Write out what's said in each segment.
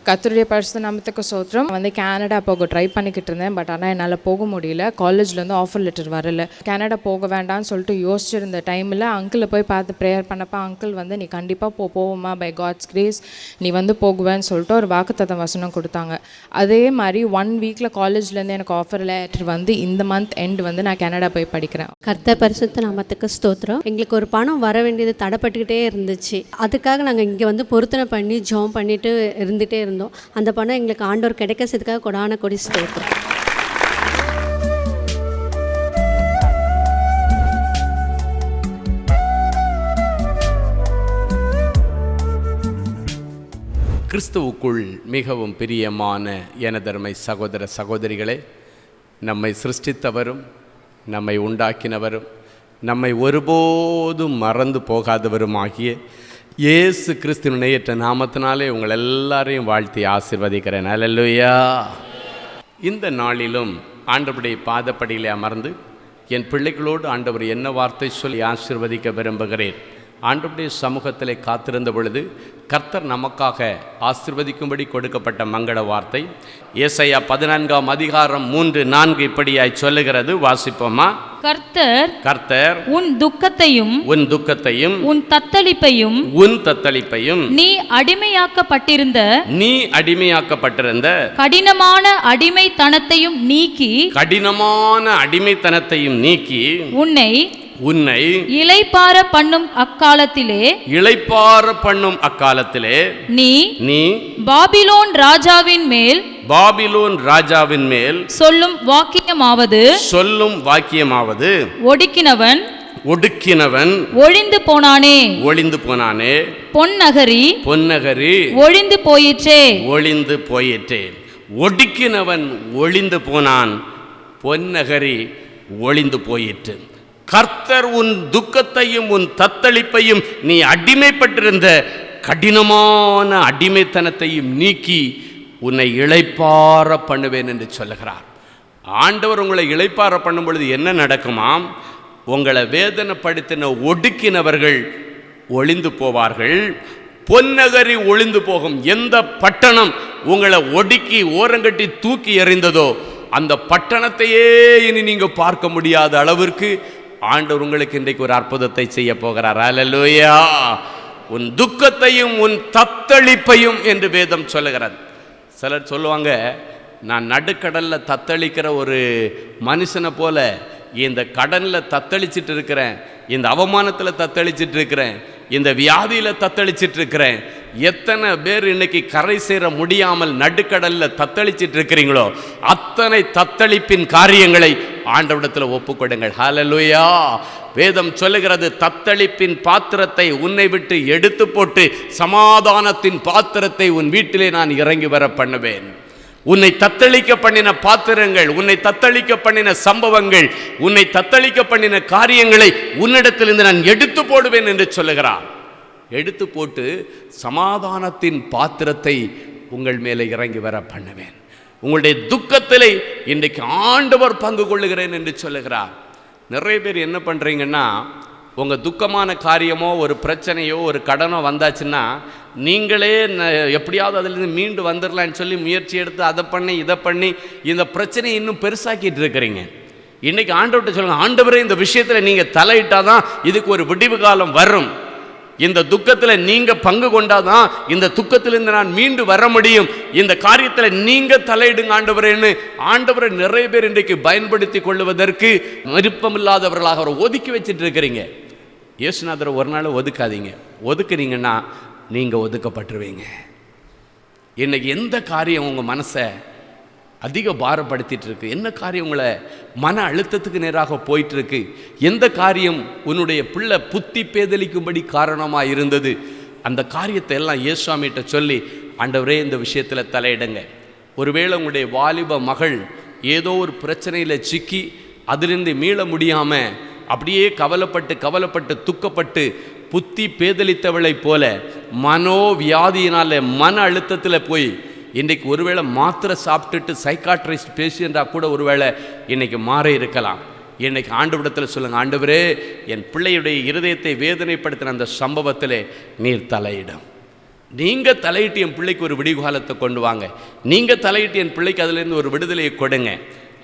கர்த்தருடைய பரிசுத்த நாமத்துக்கு ஸ்தோத்திரம். கனடா போக ட்ரை பண்ணிக்கிட்டு இருந்தேன். பட் ஆனால் என்னால் போக முடியல. காலேஜ்லேருந்து ஆஃபர் லெட்டர் வரல. கனடா போக வேண்டாம்னு சொல்லிட்டு யோசிச்சிருந்த டைமில் அங்கிளை போய் பார்த்து ப்ரேயர் பண்ணப்போ அங்கிள் நீ கண்டிப்பாக போவோமா, பை காட்ஸ் கிரேஸ் நீ போகுவேன்னு சொல்லிட்டு ஒரு வாக்குத்தத்தம் வசனம் கொடுத்தாங்க. அதே மாதிரி 1 வீக்கில் காலேஜ்லேருந்து எனக்கு ஆஃபர் லெட்டர் இந்த மந்த் எண்ட் நான் கனடா போய் படிக்கிறேன். கர்த்தர் பரிசுத்த நாமத்துக்கு ஸ்தோத்திரம். எங்களுக்கு ஒரு பணம் வர வேண்டியது தடைப்பட்டுக்கிட்டே இருந்துச்சு. அதுக்காக நாங்கள் இங்கே பொருத்தனை பண்ணி ஜெபம் பண்ணிட்டு இருந்துகிட்டே இருந்தோம். அந்த பணம் எங்களுக்கு ஆண்டவர் கிடைக்கிறதுக்காக கொடான கொடி ஸ்தோத்திரம். கிறிஸ்துவுக்குள் மிகவும் பிரியமான எனதருமை சகோதர சகோதரிகளே, நம்மை சிருஷ்டித்தவரும் நம்மை உண்டாக்கினவரும் நம்மை ஒருபோதும் மறந்து போகாதவருமாகிய இயேசு கிறிஸ்துவின் நேயற்ற நாமத்தினாலே உங்கள் எல்லாரையும் வாழ்த்தி ஆசீர்வதிக்கிறேன். அல்லேலூயா. இந்த நாளிலும் ஆண்டவருடைய பாதப்படியிலே அமர்ந்து என் பிள்ளைகளோடு ஆண்டவர் என்ன வார்த்தை சொல்லி ஆசீர்வதிக்க விரும்புகிறேன். ஆண்டவருடைய சமூகத்திலே காத்திருந்த பொழுது கர்த்தர் நமக்காக ஆசீர்வதிக்கும்படி கொடுக்கப்பட்ட மங்கள வார்த்தை ஏசாயா 14ஆம் அதிகாரம் 3-4 இப்படியாய் சொல்லுகிறது. வாசிப்போமா? கர்த்தர் உன் துக்கத்தையும் உன் தத்தளிப்பையும் நீ அடிமையாக்கப்பட்டிருந்த கடினமான அடிமைத்தனத்தையும் நீக்கி உன்னை இளைப்பாற பண்ணும் அக்காலத்திலே நீ பாபிலோன் ராஜாவின் மேல் சொல்லும் வாக்கியமாவது ஒடுக்கினவன் ஒழிந்து போனானே பொன்னகரி ஒழிந்து போயிற்றே. ஒடுக்கினவன் ஒழிந்து போனான், பொன்னகரி ஒழிந்து போயிற்று. கர்த்தர் உன் துக்கத்தையும் உன் தத்தளிப்பையும் நீ அடிமைப்பட்டிருந்த கடினமான அடிமைத்தனத்தையும் நீக்கி உன்னை இளைப்பாற பண்ணுவேன் என்று சொல்லுகிறார். ஆண்டவர் உங்களை இளைப்பாற பண்ணும் பொழுது என்ன நடக்குமாம்? உங்களை வேதனைப்படுத்தின ஒடுக்கினவர்கள் ஒளிந்து போவார்கள், பொன்னகரி ஒளிந்து போகும். எந்த பட்டணம் உங்களை ஒடுக்கி ஓரங்கட்டி தூக்கி எறிந்ததோ அந்த பட்டணத்தையே இனி நீங்க பார்க்க முடியாத அளவிற்கு ஆண்டவர் உங்களுக்கு இன்றைக்கு ஒரு அற்புதத்தை செய்ய போகிறார். அல்லேலூயா. உன் துக்கத்தையும் உன் தத்தளிப்பையும் என்று வேதம் சொல்லுகிறது. சிலர் சொல்லுவாங்க, நான் நடுக்கடலில் தத்தளிக்கிற ஒரு மனுஷனை போல இந்த கடனில் தத்தளிச்சிட்டு இருக்கிறேன், இந்த அவமானத்தில் தத்தளிச்சிட்டு இருக்கிறேன், இந்த வியாதியில் தத்தளிச்சிட்டு இருக்கிறேன். எத்தனை பேர் இன்னைக்கு கரை சேர முடியாமல் நடுக்கடலில் தத்தளிச்சிட்டு இருக்கிறீங்களோ அத்தனை தத்தளிப்பின் காரியங்களை ஆண்டவரிடத்தில் ஒப்புக்கொடுங்கள். ஹல்லேலூயா. வேதம் சொல்லுகிறது, தத்தளிப்பின் பாத்திரத்தை உன்னை விட்டு எடுத்து போட்டு சமாதானத்தின் பாத்திரத்தை உன் வீட்டிலே நான் இறங்கி வர பண்ணுவேன். உன்னை தத்தளிக்க பண்ணின பாத்திரங்கள், உன்னை தத்தளிக்க பண்ணின சம்பவங்கள், உன்னை தத்தளிக்க பண்ணின காரியங்களை உன்னிடத்திலிருந்து நான் எடுத்து போடுவேன் என்று சொல்லுகிறார். எடுத்து போட்டு சமாதானத்தின் பாத்திரத்தை உங்கள் மேலே இறங்கி வர பண்ணுவேன். உங்களுடைய துக்கத்திலே இன்றைக்கு ஆண்டவர் பங்கு கொள்ளுகிறேன் என்று சொல்லுகிறார். நிறைய பேர் என்ன பண்ணுறீங்கன்னா, உங்கள் துக்கமான காரியமோ ஒரு பிரச்சனையோ ஒரு கடனோ வந்தாச்சுன்னா நீங்களே எப்படியாவது அதிலிருந்து மீண்டு வந்துடலான்னு சொல்லி முயற்சி எடுத்து அதை பண்ணி இதை பண்ணி இந்த பிரச்சனையை இன்னும் பெருசாக்கிட்டு இருக்கிறீங்க. இன்றைக்கி ஆண்டவர்கிட்ட சொல்லுங்கள், ஆண்டவரே இந்த விஷயத்தில் நீங்கள் தலையிட்டாதான் இதுக்கு ஒரு விடிவு காலம் வரும். இந்த துக்கத்தில் நீங்கள் பங்கு கொண்டாதான் இந்த துக்கத்திலிருந்து நான் மீண்டு வர முடியும். இந்த காரியத்தில் நீங்கள் தலையிடுங்க ஆண்டவரேன்னு ஆண்டவரை நிறைய பேர் இன்றைக்கு பயன்படுத்தி கொள்வதற்கு விருப்பமில்லாதவர்களாக அவரை ஒதுக்கி வச்சுட்டு இருக்கிறீங்க. இயேசுநாதரை ஒரு நாள் ஒதுக்காதீங்க. ஒதுக்குறீங்கன்னா நீங்கள் ஒதுக்கப்பட்டுருவீங்க. இன்னைக்கு எந்த காரியம் உங்கள் மனசை அதிக பாரப்படுத்திட்டு இருக்கு, என்ன காரியம் உங்களை மன அழுத்தத்துக்கு நேராக போயிட்டு இருக்கு, எந்த காரியம் உன்னுடைய பிள்ளை புத்தி பேதலிக்கும்படி காரணமாக இருந்தது, அந்த காரியத்தை எல்லாம் இயேசுவாமிகிட்ட சொல்லி ஆண்டவரே இந்த விஷயத்தில் தலையிடுங்க. ஒருவேளை உங்களுடைய வாலிப மகள் ஏதோ ஒரு பிரச்சனையில் சிக்கி அதிலிருந்து மீள முடியாமல் அப்படியே கவலைப்பட்டு துக்கப்பட்டு புத்தி பேதலித்தவளை போல மனோவியாதியினால மன அழுத்தத்தில் போய் இன்றைக்கு ஒருவேளை மாத்திரை சாப்பிட்டுட்டு சைக்காட்ரிஸ்ட் பேசியன்றா கூட ஒருவேளை இன்றைக்கி மாற இருக்கலாம். இன்றைக்கி ஆண்டவரிடத்தில் சொல்லுங்கள், ஆண்டவரே என் பிள்ளையுடைய இருதயத்தை வேதனைப்படுத்தின அந்த சம்பவத்திலே நீர் தலையிடும். நீங்கள் தலையிட்டு என் பிள்ளைக்கு ஒரு விடிகாலத்தை கொண்டு வாங்க, நீங்கள் தலையிட்டு என் பிள்ளைக்கு அதுலேருந்து ஒரு விடுதலையை கொடுங்க.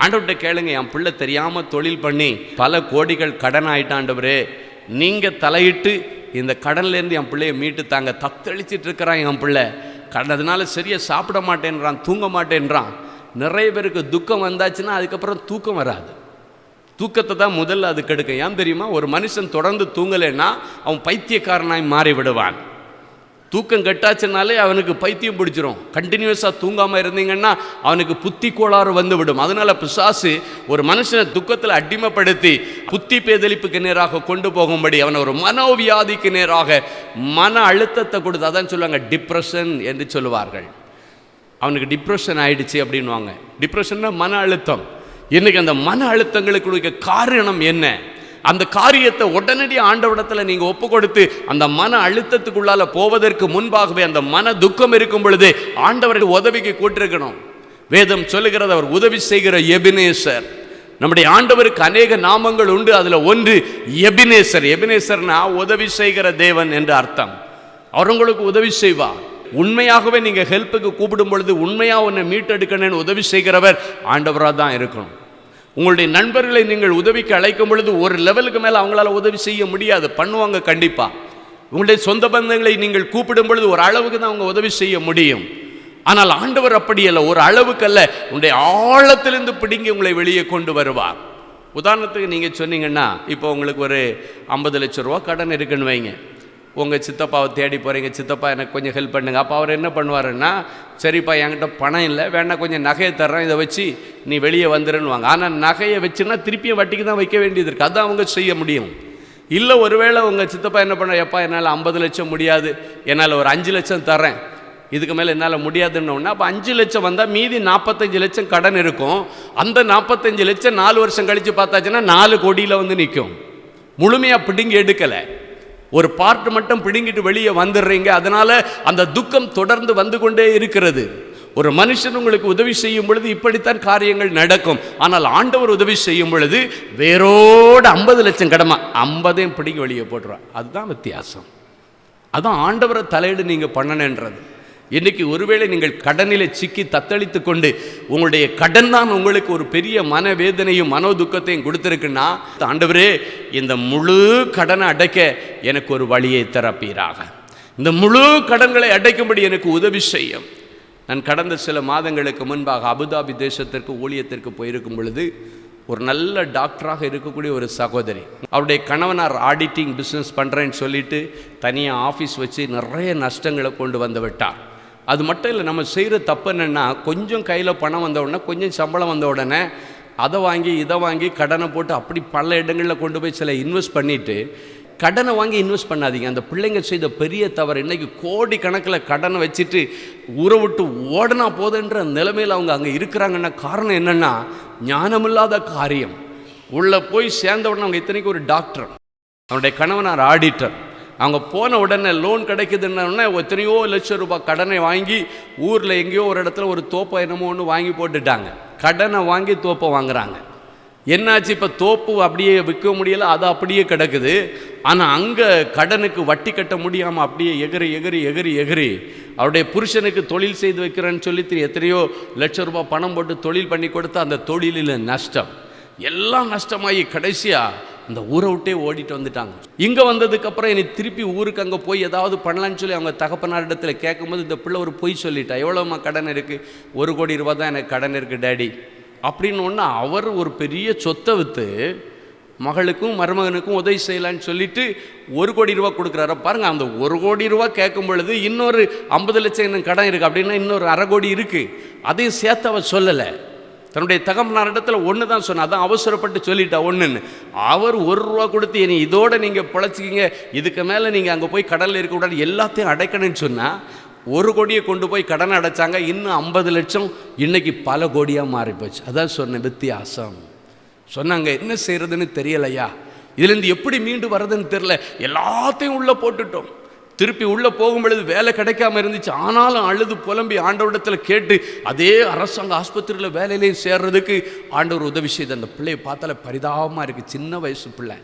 ஆண்டவர்கிட்ட கேளுங்க, என் பிள்ளை தெரியாமல் தொழில் பண்ணி பல கோடிகள் கடன் ஆகிட்டான் ஆண்டவரே, நீங்கள் தலையிட்டு இந்த கடன்லேருந்து என் பிள்ளையை மீட்டு தாங்க. தத்தளிச்சிட்டு இருக்கிறான் என் பிள்ளை, அதனால சரியாக சாப்பிட மாட்டேன்றான், தூங்க மாட்டேன்றான். நிறைய பேருக்கு துக்கம் வந்தாச்சுன்னா அதுக்கப்புறம் தூக்கம் வராது. தூக்கத்தை தான் முதல்ல அது கெடுக்கும். ஏன் தெரியுமா? ஒரு மனுஷன் தொடர்ந்து தூங்கலைன்னா அவன் பைத்தியக்காரனாய் மாறி விடுவான். தூக்கம் கெட்டாச்சுனாலே அவனுக்கு பைத்தியம் பிடிச்சிரும். கண்டினியூஸாக தூங்காமல் இருந்தீங்கன்னா அவனுக்கு புத்தி கோளாறு வந்து விடும். அதனால் பிசாசு ஒரு மனுஷனை துக்கத்தில் அடிமைப்படுத்தி புத்தி பேதலிப்புக்கு நேராக கொண்டு போகும்படி அவனை ஒரு மனோவியாதிக்கு நேராக மன அழுத்தத்தை கொடுத்து, அதான் சொல்லுவாங்க டிப்ரெஷன் என்று சொல்லுவார்கள். அவனுக்கு டிப்ரெஷன் ஆயிடுச்சு அப்படின்வாங்க. டிப்ரெஷன்னா மன அழுத்தம். இன்றைக்கி அந்த மன அழுத்தங்களுக்கு காரணம் என்ன? அந்த காரியத்தை உடனடி ஆண்டவரிடத்தில் நீங்கள் ஒப்பு கொடுத்து அந்த மன அழுத்தத்துக்குள்ளால போவதற்கு முன்பாகவே அந்த மன துக்கம் இருக்கும் பொழுது ஆண்டவரை உதவிக்கு கூட்டிருக்கணும். வேதம் சொல்லுகிறது, அவர் உதவி செய்கிற எபினேசர். நம்முடைய ஆண்டவருக்கு அநேக நாமங்கள் உண்டு, அதில் ஒன்று எபினேசர். எபினேசர்னா உதவி செய்கிற தேவன் என்று அர்த்தம். அவர் உங்களுக்கு உதவி செய்வார். உண்மையாகவே நீங்கள் ஹெல்ப்புக்கு கூப்பிடும் பொழுது உண்மையாக உன்னை மீட்டெடுக்கணும்னு உதவி செய்கிறவர் ஆண்டவராக தான் இருக்கணும். உங்களுடைய நண்பர்களை நீங்கள் உதவிக்கு அழைக்கும் பொழுது ஒரு லெவலுக்கு மேலே அவங்களால உதவி செய்ய முடியாது, பண்ணுவாங்க கண்டிப்பாக. உங்களுடைய சொந்த பந்தங்களை நீங்கள் கூப்பிடும் பொழுது ஒரு அளவுக்கு தான் அவங்க உதவி செய்ய முடியும். ஆனால் ஆண்டவர் அப்படி அல்ல, ஒரு அளவுக்கு அல்ல, உங்களுடைய ஆழத்திலிருந்து பிடுங்கி உங்களை வெளியே கொண்டு வருவார். உதாரணத்துக்கு நீங்கள் சொன்னீங்கன்னா, இப்போ உங்களுக்கு ஒரு 50 லட்சம் ரூபா கடன் இருக்குன்னு வைங்க. உங்கள் சித்தப்பாவை தேடி போகிறீங்க, சித்தப்பா எனக்கு கொஞ்சம் ஹெல்ப் பண்ணுங்க. அப்போ அவர் என்ன பண்ணுவாருன்னா, சரிப்பா என்கிட்ட பணம் இல்லை, வேணா கொஞ்சம் நகையை தர்றேன், இதை வச்சு நீ வெளியே வந்துடுன்னுவாங்க. ஆனால் நகையை வச்சுன்னா திருப்பியும் வட்டிக்கு தான் வைக்க வேண்டியது இருக்குது, அதுதான் அவங்க செய்ய முடியும். இல்லை ஒருவேளை உங்கள் சித்தப்பா என்ன பண்ண, எப்பா என்னால் 50 லட்சம் முடியாது, என்னால் ஒரு 5 லட்சம் தர்றேன், இதுக்கு மேலே என்னால் முடியாதுன்னு. அப்போ 5 லட்சம் வந்தால் மீதி 45 லட்சம் கடன் இருக்கும். அந்த 45 லட்சம் 4 வருஷம் கழித்து பார்த்தாச்சுன்னா 4 கோடியில் வந்து நிற்கும். முழுமையாக பிடுங்கி எடுக்கலை, ஒரு பார்ட் மட்டும் பிடுங்கிட்டு வெளியே வந்துடுறீங்க. அதனால் அந்த துக்கம் தொடர்ந்து வந்து கொண்டே இருக்கிறது. ஒரு மனுஷன் உங்களுக்கு உதவி செய்யும் பொழுது இப்படித்தான் காரியங்கள் நடக்கும். ஆனால் ஆண்டவர் உதவி செய்யும் பொழுது வேரோடு 50 லட்சம் கடமை 50ஐயும் பிடிங்கி வெளியே போட்டுருவான். அதுதான் வித்தியாசம். அதுதான் ஆண்டவரை தலையீடு நீங்கள் பண்ணணுன்றது. இன்றைக்கி ஒருவேளை நீங்கள் கடனில் சிக்கி தத்தளித்து கொண்டு உங்களுடைய கடன் தான் உங்களுக்கு ஒரு பெரிய மனவேதனையும் மனோ துக்கத்தையும் கொடுத்துருக்குன்னா, ஆண்டவரே இந்த முழு கடனை அடைக்க எனக்கு ஒரு வழியை திறப்பீராக, இந்த முழு கடன்களை அடைக்கும்படி எனக்கு உதவி செய்யும். நான் கடந்த சில மாதங்களுக்கு முன்பாக அபுதாபி தேசத்திற்கு ஊழியத்திற்கு போயிருக்கும் பொழுது ஒரு நல்ல டாக்டராக இருக்கக்கூடிய ஒரு சகோதரி, அவருடைய கணவனார் ஆடிட்டிங் பிஸ்னஸ் பண்ணுறேன்னு சொல்லிட்டு தனியாக ஆஃபீஸ் வச்சு நிறைய நஷ்டங்களை கொண்டு வந்து விட்டார். அது மட்டும் இல்லை, நம்ம செய்கிற தப்பு என்னென்னா, கொஞ்சம் கையில் பணம் வந்த உடனே, கொஞ்சம் சம்பளம் வந்த உடனே அதை வாங்கி இதை வாங்கி கடனை போட்டு அப்படி பல இடங்களில் கொண்டு போய் சில இன்வெஸ்ட் பண்ணிவிட்டு, கடனை வாங்கி இன்வெஸ்ட் பண்ணாதீங்க. அந்த பிள்ளைங்க செய்த பெரிய தவறு. இன்றைக்கி கோடி கணக்கில் கடனை வச்சுட்டு ஊரை விட்டு ஓடனா போதுன்ற நிலைமையில் அவங்க அங்கே இருக்கிறாங்கன்னா காரணம் என்னென்னா, ஞானமில்லாத காரியம். உள்ளே போய் சேர்ந்த உடனே அவங்க இத்தனைக்கு ஒரு டாக்டர், அவனுடைய கணவனார் ஆடிட்டர். அவங்க போன உடனே லோன் கிடைக்குதுன்னா எத்தனையோ லட்சம் ரூபாய் கடனை வாங்கி ஊரில் எங்கேயோ ஒரு இடத்துல ஒரு தோப்பை என்னமோ ஒன்று வாங்கி போட்டுட்டாங்க. கடனை வாங்கி தோப்பை வாங்குறாங்க. என்னாச்சு, இப்போ தோப்பு அப்படியே விற்க முடியலை, அது அப்படியே கிடக்குது. ஆனால் அங்கே கடனுக்கு வட்டி கட்ட முடியாமல் அப்படியே எகிரி எகிரி எகிரி எகிரி அவருடைய புருஷனுக்கு தொழில் செய்து வைக்கிறேன்னு சொல்லி எத்தனையோ லட்சம் ரூபாய் பணம் போட்டு தொழில் பண்ணி கொடுத்து அந்த தொழிலில் நஷ்டம், எல்லாம் நஷ்டமாகி கடைசியாக அந்த ஊரை விட்டே ஓடிட்டு வந்துட்டாங்க. இங்கே வந்ததுக்கப்புறம் இனி திருப்பி ஊருக்கு அங்கே போய் ஏதாவது பண்ணலான்னு சொல்லி அவங்க தகப்பனாரிடத்தில் கேட்கும்போது இந்த பிள்ளை ஒரு பொய் சொல்லிட்டா, எவ்வளோம்மா கடன் இருக்குது, 1 கோடி ரூபா தான் எனக்கு கடன் இருக்குது டேடி அப்படின்னு. ஒன்று அவர் ஒரு பெரிய சொத்தை விற்று மகளுக்கும் மருமகனுக்கும் உதவி செய்யலான்னு சொல்லிட்டு 1 கோடி ரூபா கொடுக்குறாரு. பாருங்கள், அந்த 1 கோடி ரூபா கேட்கும் பொழுது இன்னொரு 50 லட்சம் எனக்கு கடன் இருக்குது அப்படின்னா இன்னொரு 1/2 கோடி இருக்குது, அதையும் சேர்த்து அவர் சொல்லலை. தன்னுடைய தகப்பனாரிடத்தில் ஒன்று தான் சொன்ன, அதான் அவசரப்பட்டு சொல்லிட்டா ஒன்றுன்னு. அவர் 1 ரூபா கொடுத்து இனி இதோட நீங்கள் பிழைச்சிக்கிங்க, இதுக்கு மேலே நீங்கள் அங்கே போய் கடலில் இருக்கக்கூடாது, எல்லாத்தையும் அடைக்கணும்னு சொன்னால் 1 கோடியை கொண்டு போய் கடனை அடைச்சாங்க. இன்னும் 50 லட்சம் இன்றைக்கி பல கோடியாக மாறிப்போச்சு. அதான் சொன்னேன் வித்தியாசம். சொன்னாங்க என்ன செய்கிறதுன்னு தெரியலையா, இதுலேருந்து எப்படி மீண்டு வர்றதுன்னு தெரியல, எல்லாத்தையும் உள்ளே போட்டுட்டோம். திருப்பி உள்ளே போகும் பொழுது வேலை கிடைக்காம இருந்துச்சு, ஆனாலும் அழுது புலம்பி ஆண்டவரிடத்தில் கேட்டு அதே அரசாங்க ஆஸ்பத்திரியில் வேலையிலையும் சேர்றதுக்கு ஆண்டவர் உதவி செய்த அந்த பிள்ளையை பார்த்தால பரிதாபமாக இருக்குது. சின்ன வயசு பிள்ளை,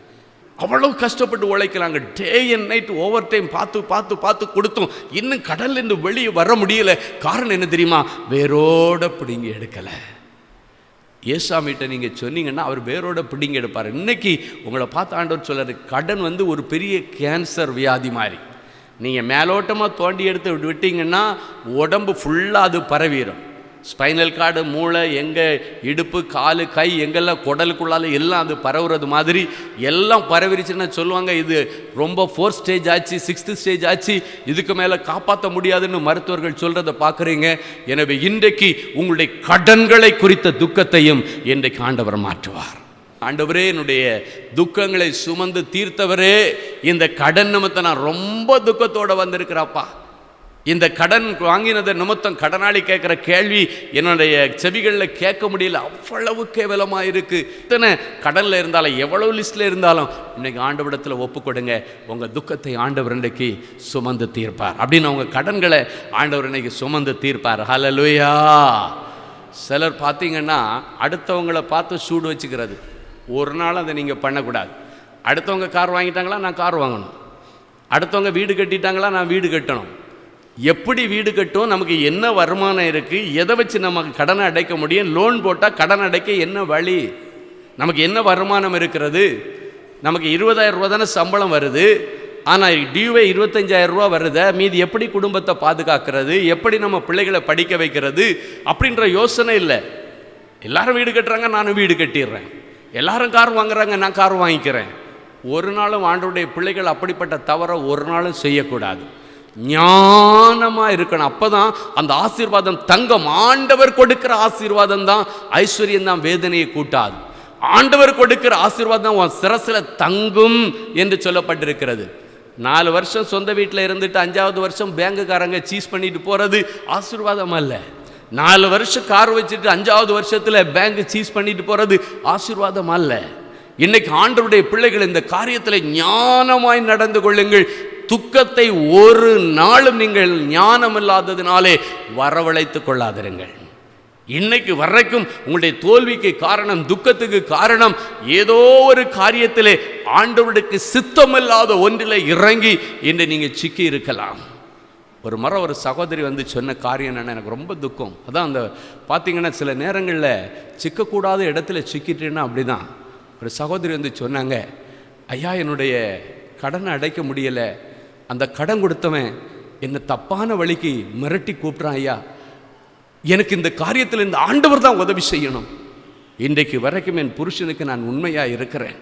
அவ்வளவு கஷ்டப்பட்டு உழைக்கிறாங்க. Day and night over time பார்த்து பார்த்து பார்த்து கொடுத்தும் இன்னும் கடல்லேருந்து வெளியே வர முடியல. காரணம் என்ன தெரியுமா? வேரோட பிடிங்கி எடுக்கலை. ஏசாமிட்ட நீங்கள் சொன்னீங்கன்னா அவர் வேரோட பிடிங்கி எடுப்பார். இன்னைக்கு உங்களை பார்த்து ஆண்டவர் சொல்கிறார், கடன் ஒரு பெரிய கேன்சர் வியாதி மாதிரி. நீங்கள் மேலோட்டமாக தோண்டி எடுத்து விட்டீங்கன்னா உடம்பு ஃபுல்லாக அது பரவிடும். ஸ்பைனல் கார்டு, மூளை, எங்கே இடுப்பு, காலு, கை, எங்கெல்லாம் குடலுக்குள்ளால் எல்லாம் அது பரவுறது மாதிரி எல்லாம் பரவிருச்சுன்னா சொல்லுவாங்க, இது ரொம்ப 4th ஸ்டேஜ் ஆச்சு, 6th ஸ்டேஜ் ஆச்சு, இதுக்கு மேலே காப்பாற்ற முடியாதுன்னு மருத்துவர்கள் சொல்கிறத பார்க்குறீங்க. எனவே இன்றைக்கு உங்களுடைய கடன்களை குறித்த துக்கத்தையும் இன்றைக்கு ஆண்டவர் மாற்றுவார். ஆண்டவரே, என்னுடைய துக்கங்களை சுமந்து தீர்த்தவரே, இந்த கடன் நிமித்தம் நான் ரொம்ப துக்கத்தோடு வந்திருக்கிறப்பா. இந்த கடன் வாங்கினதை நிமித்தம் கடனாளி கேட்குற கேள்வி என்னுடைய செவிகளில் கேட்க முடியல, அவ்வளவு கேவலமாக இருக்குது. இத்தனை கடனில் இருந்தாலும், எவ்வளவு லிஸ்ட்டில் இருந்தாலும் இன்றைக்கி ஆண்டவரிடத்தில் ஒப்பு கொடுங்க. உங்கள் துக்கத்தை ஆண்டவர் இன்றைக்கு சுமந்து தீர்ப்பார். அப்படின்னு அவங்க கடன்களை ஆண்டவர் இன்றைக்கி சுமந்து தீர்ப்பார். ஹல்லேலூயா. சிலர் பார்த்தீங்கன்னா அடுத்தவங்களை பார்த்து சூடு வச்சுக்கிறது. ஒரு நாள் அதை நீங்கள் பண்ணக்கூடாது. அடுத்தவங்க கார் வாங்கிட்டாங்களா, நான் கார் வாங்கணும். அடுத்தவங்க வீடு கட்டிட்டாங்களா, நான் வீடு கட்டணும். எப்படி வீடு கட்டும், நமக்கு என்ன வருமானம் இருக்குது, எதை வச்சு நமக்கு கடனை அடைக்க முடியும், லோன் போட்டால் கடன் அடைக்க என்ன வழி, நமக்கு என்ன வருமானம் இருக்கிறது, நமக்கு 20,000 ரூபா தானே சம்பளம் வருது, ஆனால் டியூவே 25,000 ரூபா வருது, மீதி எப்படி குடும்பத்தை பாதுகாக்கிறது, எப்படி நம்ம பிள்ளைகளை படிக்க வைக்கிறது அப்படின்ற யோசனை இல்லை. எல்லாரும் வீடு கட்டுறாங்க, நானும் வீடு கட்டிடுறேன். எல்லாரும் கார் வாங்குறாங்க, நான் கார் வாங்கிக்கிறேன். ஒரு நாளும் ஆண்டவருடைய பிள்ளைகள் அப்படிப்பட்ட தவறை ஒரு நாளும் செய்யக்கூடாது. ஞானமாக இருக்கணும். அப்போ தான் அந்த ஆசீர்வாதம் தங்கம். ஆண்டவர் கொடுக்கிற ஆசீர்வாதம் தான், ஐஸ்வர்யம் தான் வேதனையை கூட்டாது. ஆண்டவர் கொடுக்கிற ஆசீர்வாதம் உன் சிரசில் தங்கும் என்று சொல்லப்பட்டிருக்கிறது. 4 வருஷம் சொந்த வீட்டில் இருந்துட்டு 5வது வருஷம் பேங்குக்காரங்க சீஸ் பண்ணிட்டு போகிறது ஆசீர்வாதம் அல்ல. 4 வருஷம் கார் வச்சுட்டு 5வது வருஷத்தில் பேங்க் சீஸ் பண்ணிட்டு போகிறது ஆசீர்வாதம் அல்ல. இன்னைக்கு ஆண்டவருடைய பிள்ளைகள் இந்த காரியத்தில் ஞானமாய் நடந்து கொள்ளுங்கள். துக்கத்தை ஒரு நாளும் நீங்கள் ஞானம் இல்லாததினாலே வரவழைத்து கொள்ளாதிருங்கள். இன்னைக்கு வரைக்கும் உங்களுடைய தோல்விக்கு காரணம், துக்கத்துக்கு காரணம் ஏதோ ஒரு காரியத்திலே ஆண்டவருக்கு சித்தமில்லாத ஒன்றில் இறங்கி இன்று நீங்கள் சிக்கி இருக்கலாம். ஒரு சகோதரி சொன்ன காரியம் என்னென்னா, எனக்கு ரொம்ப துக்கம். அதான் அந்த பார்த்தீங்கன்னா சில நேரங்களில் சிக்கக்கூடாத இடத்துல சிக்கிட்டேன்னா அப்படி தான். ஒரு சகோதரி சொன்னாங்க, ஐயா என்னுடைய கடனை அடைக்க முடியலை, அந்த கடன் கொடுத்தவன் என்னை தப்பான வழிக்கு மிரட்டி கூப்பிட்றான் ஐயா, எனக்கு இந்த காரியத்தில் இந்த ஆண்டவர் தான் உதவி செய்யணும். இன்றைக்கு வரைக்கும் என் புருஷனுக்கு நான் உண்மையாக இருக்கிறேன்.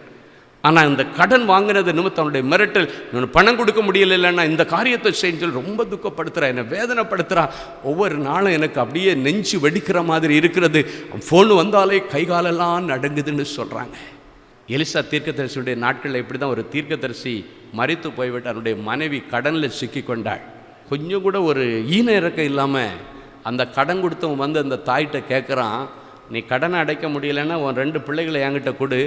ஆனால் இந்த கடன் வாங்கினது நிமித்தம் அவனுடைய மிரட்டல், நான் பணம் கொடுக்க முடியலைன்னா இந்த காரியத்தை செஞ்சு ரொம்ப துக்கப்படுத்துகிறான், என்னை வேதனைப்படுத்துகிறான். ஒவ்வொரு நாளும் எனக்கு அப்படியே நெஞ்சு வெடிக்கிற மாதிரி இருக்கிறது. ஃபோன் வந்தாலே கைகாலெல்லாம் நடுங்குதுன்னு சொல்கிறாங்க. எலிசா தீர்க்கதரிசியுடைய நாட்களில் இப்படி தான் ஒரு தீர்க்கதரிசி மரித்து போய்விட்டு அவனுடைய மனைவி கடனில் சிக்கி கொண்டாள். கொஞ்சம் கூட ஒரு ஈன இறக்கம் இல்லாமல் அந்த கடன் கொடுத்தவன் அந்த தாய்கிட்ட கேட்குறான், நீ கடனை அடைக்க முடியலைன்னா உன் 2 பிள்ளைகளை என்கிட்ட கொடு,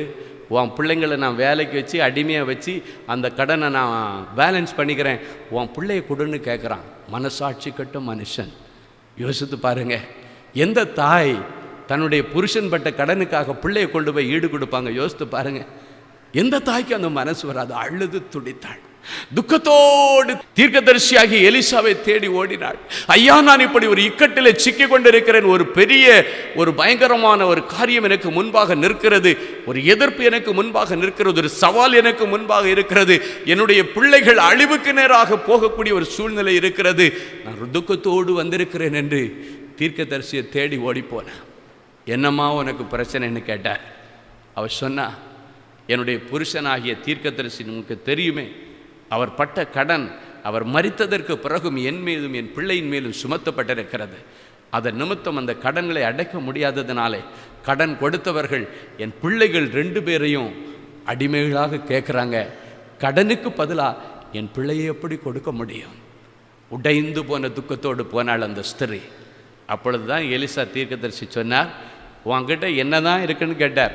உன் பிள்ளைங்களை நான் வேலைக்கு வச்சு அடிமையாக வச்சு அந்த கடனை நான் பேலன்ஸ் பண்ணிக்கிறேன், உன் பிள்ளையை கொடுன்னு கேட்குறான். மனசாட்சி கட்டும் மனுஷன். யோசித்து பாருங்க, எந்த தாய் தன்னுடைய புருஷன் பட்ட கடனுக்காக பிள்ளையை கொண்டு போய் ஈடு கொடுப்பாங்க? யோசித்து பாருங்க. எந்த தாய்க்கு அந்த மனசு வராது? அழுது துடித்தாள். துக்கத்தோடு தீர்க்கதரிசியாகி எலிசாவை தேடி ஓடினாள். ஐயா, நான் இப்படி ஒரு இக்கட்டில் சிக்கி கொண்டிருக்கிறேன், ஒரு பயங்கரமான ஒரு காரியம் எனக்கு முன்பாக நிற்கிறது, ஒரு எதிர்ப்பு எனக்கு முன்பாக நிற்கிறது, ஒரு சவால் எனக்கு முன்பாக இருக்கிறது, என்னுடைய பிள்ளைகள் அழிவுக்கு நேராக போகக்கூடிய ஒரு சூழ்நிலை இருக்கிறது, நான் துக்கத்தோடு வந்திருக்கிறேன் என்று தீர்க்கதரிசியை தேடி ஓடி போனேன். என்னம்மா உனக்கு பிரச்சனைன்னு கேட்டார். அவர் சொன்னா, என்னுடைய புருஷனாகிய தீர்க்கதரிசி நமக்கு தெரியுமே, அவர் பட்ட கடன் அவர் மரித்ததற்கு பிறகும் என் மீதும் என் பிள்ளையின் மேலும் சுமத்தப்பட்டிருக்கிறது. அதன் நிமித்தம் அந்த கடன்களை அடைக்க முடியாததினாலே கடன் கொடுத்தவர்கள் என் பிள்ளைகள் 2 பேரையும் அடிமைகளாக கேட்குறாங்க. கடனுக்கு பதிலாக என் பிள்ளையை எப்படி கொடுக்க முடியும்? உடைந்து போன துக்கத்தோடு போனாள் அந்த ஸ்திரீ. அப்பொழுது தான் எலிசா தீர்க்கதரிசி சொன்னார், உங்ககிட்ட என்ன தான் இருக்குன்னு கேட்டார்.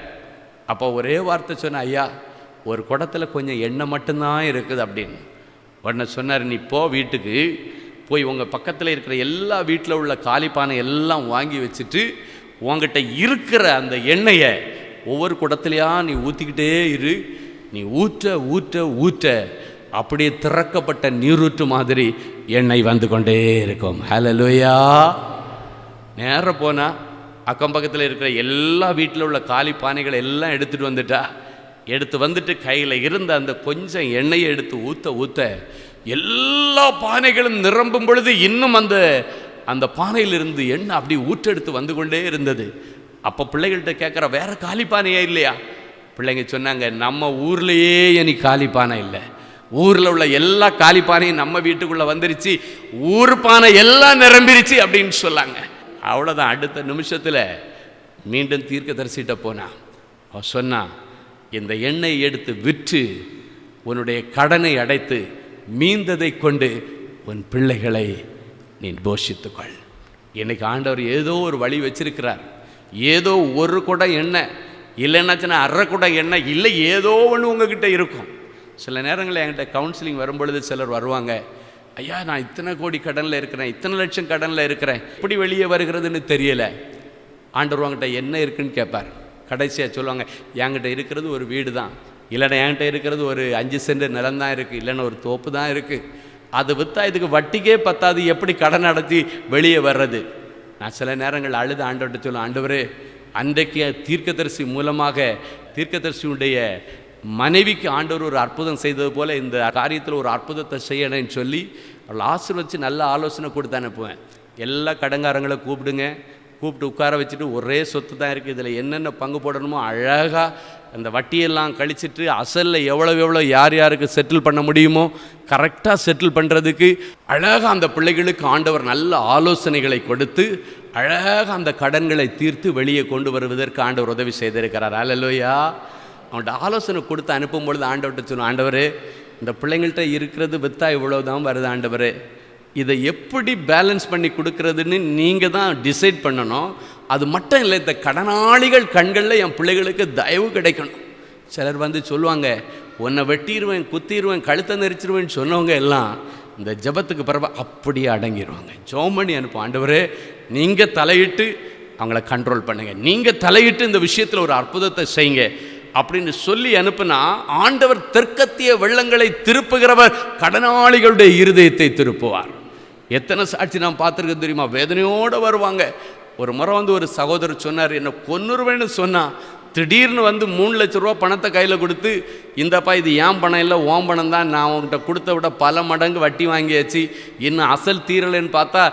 அப்போ ஒரே வார்த்தை சொன்ன, ஐயா ஒரு குடத்தில் கொஞ்சம் எண்ணெய் மட்டும்தான் இருக்குது அப்படின்னு. உடனே சொன்னார், நீ போ வீட்டுக்கு போய் உங்கள் பக்கத்தில் இருக்கிற எல்லா வீட்டில் உள்ள காலிப்பானை எல்லாம் வாங்கி வச்சுட்டு உங்ககிட்ட இருக்கிற அந்த எண்ணெயை ஒவ்வொரு குடத்துலையா நீ ஊற்றிக்கிட்டே இரு. நீ ஊற்ற ஊற்ற ஊற்ற அப்படியே திறக்கப்பட்ட நீரூற்று மாதிரி எண்ணெய் வந்து கொண்டே இருக்கும். ஹல்லேலூயா. நேரம் போனால் அக்கம் பக்கத்தில் இருக்கிற எல்லா வீட்டில் உள்ள காலி பானைகளை எல்லாம் எடுத்துகிட்டு வந்துட்டா. எடுத்து வந்துட்டு கையில் இருந்த அந்த கொஞ்சம் எண்ணெயை எடுத்து ஊற்ற ஊற்ற எல்லா பானைகளும் நிரம்பும் பொழுது இன்னும் அந்த பானையிலிருந்து எண்ணெய் அப்படி ஊற்றெடுத்து வந்து கொண்டே இருந்தது. அப்போ பிள்ளைகள்கிட்ட கேட்குற, வேற காலி பானையே இல்லையா? பிள்ளைங்க சொன்னாங்க, நம்ம ஊர்லேயே இனி காலி பானை இல்லை, ஊரில் உள்ள எல்லா காலி பானையும் நம்ம வீட்டுக்குள்ளே வந்துருச்சு, ஊர் பானை எல்லாம் நிரம்பிருச்சு அப்படின்னு சொல்லாங்க. அவ்வளோதான். அடுத்த நிமிஷத்தில் மீண்டும் தீர்க்கதரிசிட்ட போனா. அவன் சொன்னா, இந்த எண்ணெயை எடுத்து விற்று உன்னுடைய கடனை அடைத்து மீந்ததை கொண்டு உன் பிள்ளைகளை நீ போஷித்துக்கொள். இன்னைக்கு ஆண்டவர் ஏதோ ஒரு வழி வச்சிருக்கிறார். ஏதோ ஒரு குடம் எண்ணெய் இல்லைன்னாச்சுன்னா அரை குடம் எண்ணெய் இல்லை, ஏதோ ஒன்று உங்ககிட்ட இருக்கும். சில நேரங்களில் என்கிட்ட கவுன்சிலிங் வரும்பொழுது சிலர் வருவாங்க, ஐயா நான் இத்தனை கோடி கடனில் இருக்கிறேன், இத்தனை லட்சம் கடனில் இருக்கிறேன், எப்படி வெளியே வருகிறதுன்னு தெரியலை. ஆண்டவர் உங்ககிட்ட என்ன இருக்குன்னு கேட்பார். கடைசியாக சொல்லுவாங்க, என்கிட்ட இருக்கிறது ஒரு வீடு தான், இல்லைன்னா என்கிட்ட இருக்கிறது ஒரு 5 சென்ட் நிலம் தான் இருக்குது, இல்லைன்னா ஒரு தோப்பு தான் இருக்குது, அது விற்றா இதுக்கு வட்டிக்கே பத்தாது, எப்படி கடன் அடைச்சி வெளியே வர்றது? நான் சில நேரங்கள் அழுது ஆண்டவர்கிட்ட சொல்லுவேன், ஆண்டவரே அன்றைக்கு தீர்க்கதரிசி மூலமாக தீர்க்கதரிசியுடைய மனைவிக்கு ஆண்டவர் ஒரு அற்புதம் செய்தது போல் இந்த காரியத்தில் ஒரு அற்புதத்தை செய்யணும்னு சொல்லி அவளை ஆசீர்வதித்து நல்ல ஆலோசனை கொடுத்து அனுப்புவேன். எல்லா கடங்காரங்களை கூப்பிட்டு உட்கார வச்சுட்டு, ஒரே சொத்து தான் இருக்குது, இதில் என்னென்ன பங்கு போடணுமோ அழகாக அந்த வட்டியெல்லாம் கழிச்சிட்டு அசலில் எவ்வளோ யார் யாருக்கு செட்டில் பண்ண முடியுமோ கரெக்டாக செட்டில் பண்ணுறதுக்கு அழகாக அந்த பிள்ளைகளுக்கு ஆண்டவர் நல்ல ஆலோசனைகளை கொடுத்து அழகாக அந்த கடன்களை தீர்த்து வெளியே கொண்டு வருவதற்கு ஆண்டவர் உதவி செய்திருக்கிறார். அல்லேலூயா. அவன்கிட்ட ஆலோசனை கொடுத்து அனுப்பும் பொழுது ஆண்டவர்கிட்ட சொன்னோம், ஆண்டவரே இந்த பிள்ளைங்கள்ட்ட இருக்கிறது விற்றா இவ்வளோ தான் வருது, ஆண்டவரே இதை எப்படி பேலன்ஸ் பண்ணி கொடுக்கறதுன்னு நீங்கள் தான் டிசைட் பண்ணணும். அது மட்டும் இல்லை, இந்த கடனாளிகள் கண்களில் என் பிள்ளைகளுக்கு தயவு கிடைக்கணும். சிலர் வந்து சொல்லுவாங்க, உன்னை வெட்டிடுவேன், குத்திடுவேன், கழுத்தை நெரிச்சிருவேன்னு சொன்னவங்க எல்லாம் இந்த ஜெபத்துக்கு பிறகு அப்படியே அடங்கிடுவாங்க. ஜெபம் பண்ணி அனுப்பும், ஆண்டவரே நீங்கள் தலையிட்டு அவங்கள கண்ட்ரோல் பண்ணுங்கள், நீங்கள் தலையிட்டு இந்த விஷயத்தில் ஒரு அற்புதத்தை செய்யுங்க அப்படின்னு சொல்லி அனுப்புனா ஆண்டவர் தெற்கத்திய வெள்ளங்களை திருப்புகிறவர் கடனாளிகளுடைய இருதயத்தை திருப்புவார். எத்தனை சாட்சி நான் பார்த்துருக்கேன் தெரியுமா? வேதனையோடு வருவாங்க. ஒரு முறை வந்து ஒரு சகோதரர் சொன்னார், என்னை கொன்னுருவேன்னு சொன்னான். திடீர்னு வந்து 3 லட்ச ரூபா பணத்தை கையில் கொடுத்து, இந்தப்பா இது ஏன் பணம் இல்லை ஓம் பணம் தான், நான் உங்கள்கிட்ட கொடுத்த விட பல மடங்கு வட்டி வாங்கியாச்சு, இன்னும் அசல் தீரலைன்னு பார்த்தா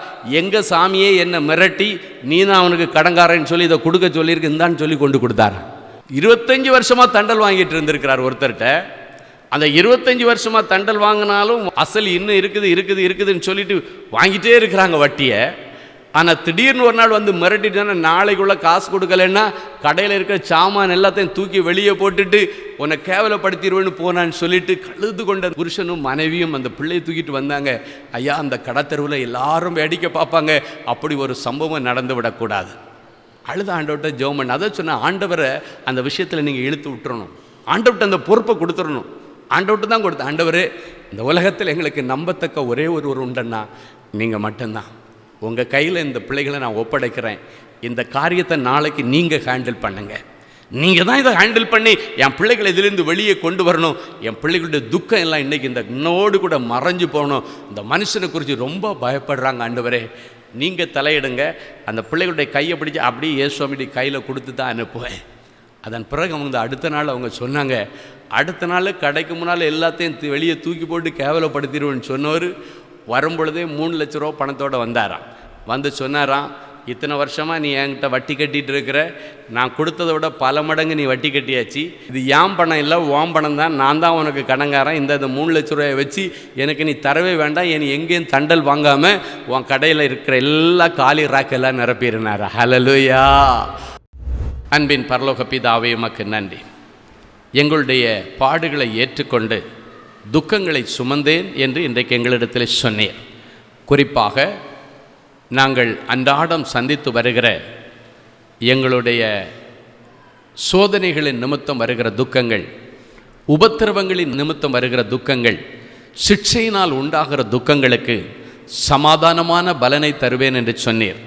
எங்கள் சாமியே என்னை மிரட்டி நீ தான் அவனுக்கு கடங்காரன்னு சொல்லி இதை கொடுக்க சொல்லியிருக்கு இந்தான்னு சொல்லி கொண்டு கொடுத்தாரு. 25 வருஷமாக தண்டல் வாங்கிட்டு இருந்திருக்கிறார் ஒருத்தர்கிட்ட. அந்த 25 வருஷமாக தண்டல் வாங்கினாலும் அசல் இன்னும் இருக்குதுன்னு சொல்லிட்டு வாங்கிட்டே இருக்கிறாங்க வட்டியை. ஆனால் திடீர்னு ஒரு நாள் வந்து மிரட்டிட்டோன்னா, நாளைக்குள்ளே காசு கொடுக்கலன்னா கடையில் இருக்கிற சாமான் எல்லாத்தையும் தூக்கி வெளியே போட்டுட்டு உன்னை கேவலப்படுத்திடுவேன்னு போனான்னு சொல்லிட்டு கழுது கொண்ட புருஷனும் மனைவியும் அந்த பிள்ளையை தூக்கிட்டு வந்தாங்க. ஐயா அந்த கடத்தெருவில் எல்லாரும் வேடிக்கை பார்ப்பாங்க, அப்படி ஒரு சம்பவம் நடந்து விடக்கூடாது. அழுத ஆண்டவர்கிட்ட ஜெபம் பண்ண. அதை சொன்ன, ஆண்டவரை அந்த விஷயத்தில் நீங்கள் இழுத்து விட்டுறணும், ஆண்டவர்கிட்ட அந்த பொறுப்பை கொடுத்துடணும். ஆண்டவர்கிட்ட தான் கொடுத்த, ஆண்டவரே இந்த உலகத்தில் எங்களுக்கு நம்பத்தக்க ஒரே ஒருவர் உண்டன்னா நீங்கள் மட்டும்தான், உங்கள் கையில் இந்த பிள்ளைகளை நான் ஒப்படைக்கிறேன், இந்த காரியத்தை நாளைக்கு நீங்கள் ஹேண்டில் பண்ணுங்கள், நீங்கள் தான் இதை ஹேண்டில் பண்ணி என் பிள்ளைகளை இதிலிருந்து வெளியே கொண்டு வரணும், என் பிள்ளைகளுடைய துக்கம் எல்லாம் இன்றைக்கி இந்த இன்னோடு கூட மறைஞ்சு போகணும், இந்த மனுஷனை குறித்து ரொம்ப பயப்படுறாங்க, ஆண்டவரே நீங்கள் தலையிடுங்க. அந்த பிள்ளைகளுடைய கையை பிடிச்சி அப்படியே இயேசுவாமியுடைய கையில் கொடுத்து தான் அனுப்புவேன். அதன் பிறகு அவங்க அடுத்த நாள் அவங்க சொன்னாங்க, அடுத்த நாள் கடைக்கு முன்னால் எல்லாத்தையும் வெளியே தூக்கி போட்டு கேவலப்படுத்திடுவேன்னு சொன்னவர் வரும்பொழுதே 3 லட்ச ரூபா பணத்தோடு வந்தாராம். வந்து சொன்னாராம், இத்தனை வருஷமாக நீ என்கிட்ட வட்டி கட்டிகிட்டு இருக்கிற, நான் கொடுத்ததை விட பல மடங்கு நீ வட்டி கட்டியாச்சு, இது ஏன் பணம் இல்லை ஓம் பணம் தான், நான் தான் உனக்கு கடங்காரன், இந்த 3 லட்ச ரூபாயை வச்சு எனக்கு நீ தரவே வேண்டாம், என் எங்கேயும் தண்டல் வாங்காமல் உன் கடையில் இருக்கிற எல்லா காலி ராக்கெல்லாம் நிரப்பிடுனார். ஹல்லேலூயா. அன்பின் பரலோக பிதாவே உமக்கு நன்றி. எங்களுடைய பாடுகளை ஏற்றுக்கொண்டு துக்கங்களை சுமந்தேன் என்று இன்றைக்கு எங்களிடத்தில் சொன்னேன். குறிப்பாக நாங்கள் அன்றாடம் சந்தித்து வருகிற எங்களுடைய சோதனைகளின் நிமித்தம் வருகிற துக்கங்கள், உபத்திரவங்களின் நிமித்தம் வருகிற துக்கங்கள், சிக்ஷையினால் உண்டாகிற துக்கங்களுக்கு சமாதானமான பலனை தருவேன் என்று சொன்னீர்.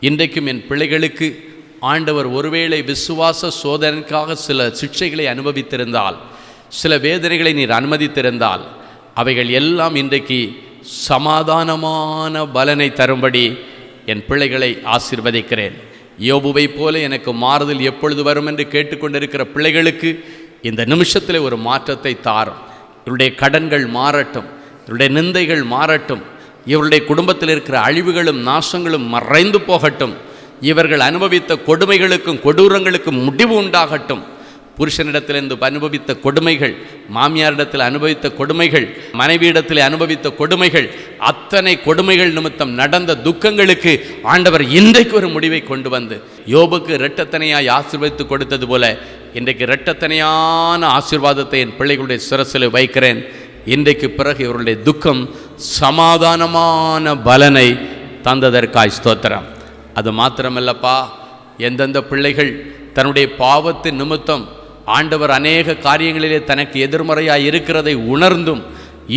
இன்றைக்கும் என் பிள்ளைகளுக்கு ஆண்டவர் ஒருவேளை விசுவாச சோதனைக்காக சில சிக்ஷைகளை அனுபவித்திருந்தால், சில வேதனைகளை நீர் அனுமதித்திருந்தால் அவைகள் எல்லாம் இன்றைக்கு சமாதானமான பலனை தரும்படி என் பிள்ளைகளை ஆசீர்வதிக்கிறேன். யோபுவை போல எனக்கு மாறுதல் எப்பொழுது வரும் என்று கேட்டுக்கொண்டிருக்கிற பிள்ளைகளுக்கு இந்த நிமிஷத்தில் ஒரு மாற்றத்தை தாரும். இவருடைய கடன்கள் மாறட்டும், இவருடைய நிந்தைகள் மாறட்டும், இவருடைய குடும்பத்தில் இருக்கிற அழிவுகளும் நாசங்களும் மறைந்து போகட்டும், இவர்கள் அனுபவித்த கொடுமைகளுக்கும் கொடூரங்களுக்கும் முடிவு உண்டாகட்டும். புருஷனிடத்திலிருந்து அனுபவித்த கொடுமைகள், மாமியாரிடத்தில் அனுபவித்த கொடுமைகள், மனைவியிடத்தில் அனுபவித்த கொடுமைகள், அத்தனை கொடுமைகள் நிமித்தம் நடந்த துக்கங்களுக்கு ஆண்டவர் இன்றைக்கு ஒரு முடிவை கொண்டு வந்து யோபுக்கு இரட்டத்தனையாய் ஆசீர்வதித்து கொடுத்தது போல இன்றைக்கு இரட்டத்தனையான ஆசீர்வாதத்தை என் பிள்ளைகளுடைய சிரசில் வைக்கிறேன். இன்றைக்கு பிறகு இவருடைய துக்கம் சமாதானமான பலனை தந்ததற்காய் ஸ்தோத்திரம். அது மாத்திரமல்லப்பா, எந்தெந்த பிள்ளைகள் தன்னுடைய பாவத்தின் நிமித்தம் ஆண்டவர் அநேக காரியங்களிலே தனக்கு எதிர்மறையாக இருக்கிறதை உணர்ந்தும்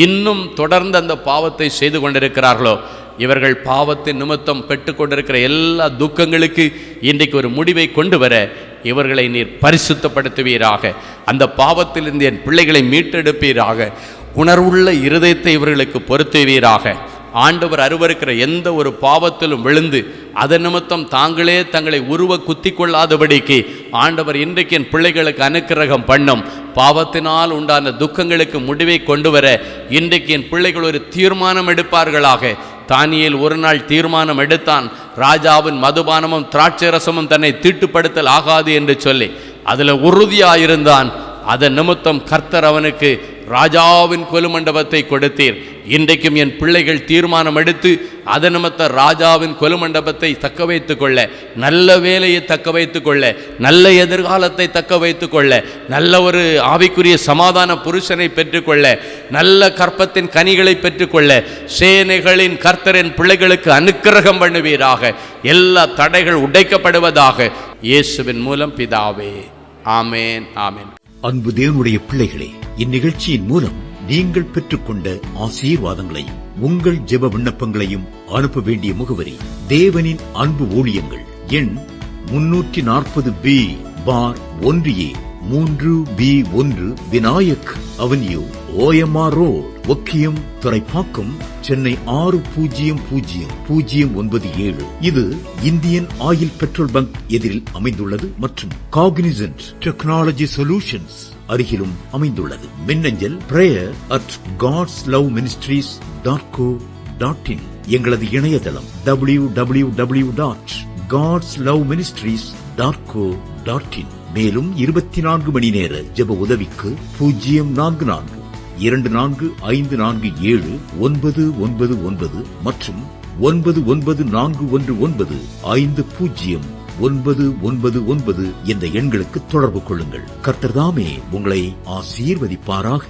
இன்னும் தொடர்ந்து அந்த பாவத்தை செய்து கொண்டிருக்கிறார்களோ, இவர்கள் பாவத்தின் நிமித்தம் பெற்றுக்கொண்டிருக்கிற எல்லா துக்கங்களுக்கு இன்றைக்கு ஒரு முடிவை கொண்டு வர இவர்களை நீர் பரிசுத்தப்படுத்துவீராக. அந்த பாவத்திலிருந்து என் பிள்ளைகளை மீட்டெடுப்பீராக. உணர்வுள்ள இருதயத்தை இவர்களுக்கு பொருத்துவீராக. ஆண்டவர் அருவருக்கிற எந்த ஒரு பாவத்திலும் விழுந்து அதன் நிமித்தம் தாங்களே தங்களை உருவ குத்தி கொள்ளாதபடிக்கு ஆண்டவர் இன்றைக்கு என் பிள்ளைகளுக்கு அனுக்கிரகம் பண்ணும். பாவத்தினால் உண்டான துக்கங்களுக்கு முடிவை கொண்டு வர இன்றைக்கு என் பிள்ளைகள் ஒரு தீர்மானம் எடுப்பார்களாக. தானியேல் ஒரு நாள் தீர்மானம் எடுத்தான், ராஜாவின் மதுபானமும் திராட்சை ரசமும் தன்னை தீட்டுப்படுத்தல் ஆகாது என்று சொல்லி அதில் உறுதியாயிருந்தான். அதன் நிமித்தம் கர்த்தர் அவனுக்கு ராஜாவின் கொலுமண்டபத்தை கொடுத்தீர். இன்றைக்கும் என் பிள்ளைகள் தீர்மானம் எடுத்து அதன் நிமித்த ராஜாவின் கொலுமண்டபத்தை தக்க வைத்து கொள்ள, நல்ல வேலையை தக்க வைத்து கொள்ள, நல்ல எதிர்காலத்தை தக்க வைத்து கொள்ள, நல்ல ஒரு ஆவிக்குரிய சமாதான புருஷனை பெற்றுக்கொள்ள, நல்ல கற்பத்தின் கனிகளை பெற்றுக்கொள்ள சேனைகளின் கர்த்தரின் பிள்ளைகளுக்கு அனுக்கிரகம் பண்ணுவீராக. எல்லா தடைகள் உடைக்கப்படுவதாக இயேசுவின் மூலம் பிதாவே, ஆமேன், ஆமேன். அன்பு தேவனுடைய பிள்ளைகளே, இந்நிகழ்ச்சியின் மூலம் நீங்கள் பெற்றுக்கொண்ட ஆசீர்வாதங்களையும் உங்கள் ஜெப விண்ணப்பங்களையும் அனுப்ப வேண்டிய முகவரி தேவனின் அன்பு ஊழியங்கள், எண் 340B பார் 1A 3B1 Vinayak avenue, OMR road, Okkiyam, Thoraipakkam, Chennai 600097. இது இந்தியன் ஆயில் பெட்ரோல் பங்க் எதிரில் அமைந்துள்ளது மற்றும் காக்னிசன்ட் டெக்னாலஜி சொல்யூஷன்ஸ் அருகிலும் அமைந்துள்ளது. மின்னஞ்சல் prayer@godsloveministries.co.in. எங்களது இணையதளம் www.godsloveministries.co.in. மேலும் 24 மணி நேர ஜெப உதவிக்கு 04454479999 மற்றும் 9941950999 என்ற எண்களுக்கு தொடர்பு கொள்ளுங்கள். கர்த்தர் தாமே உங்களை ஆசீர்வதிப்பாராக.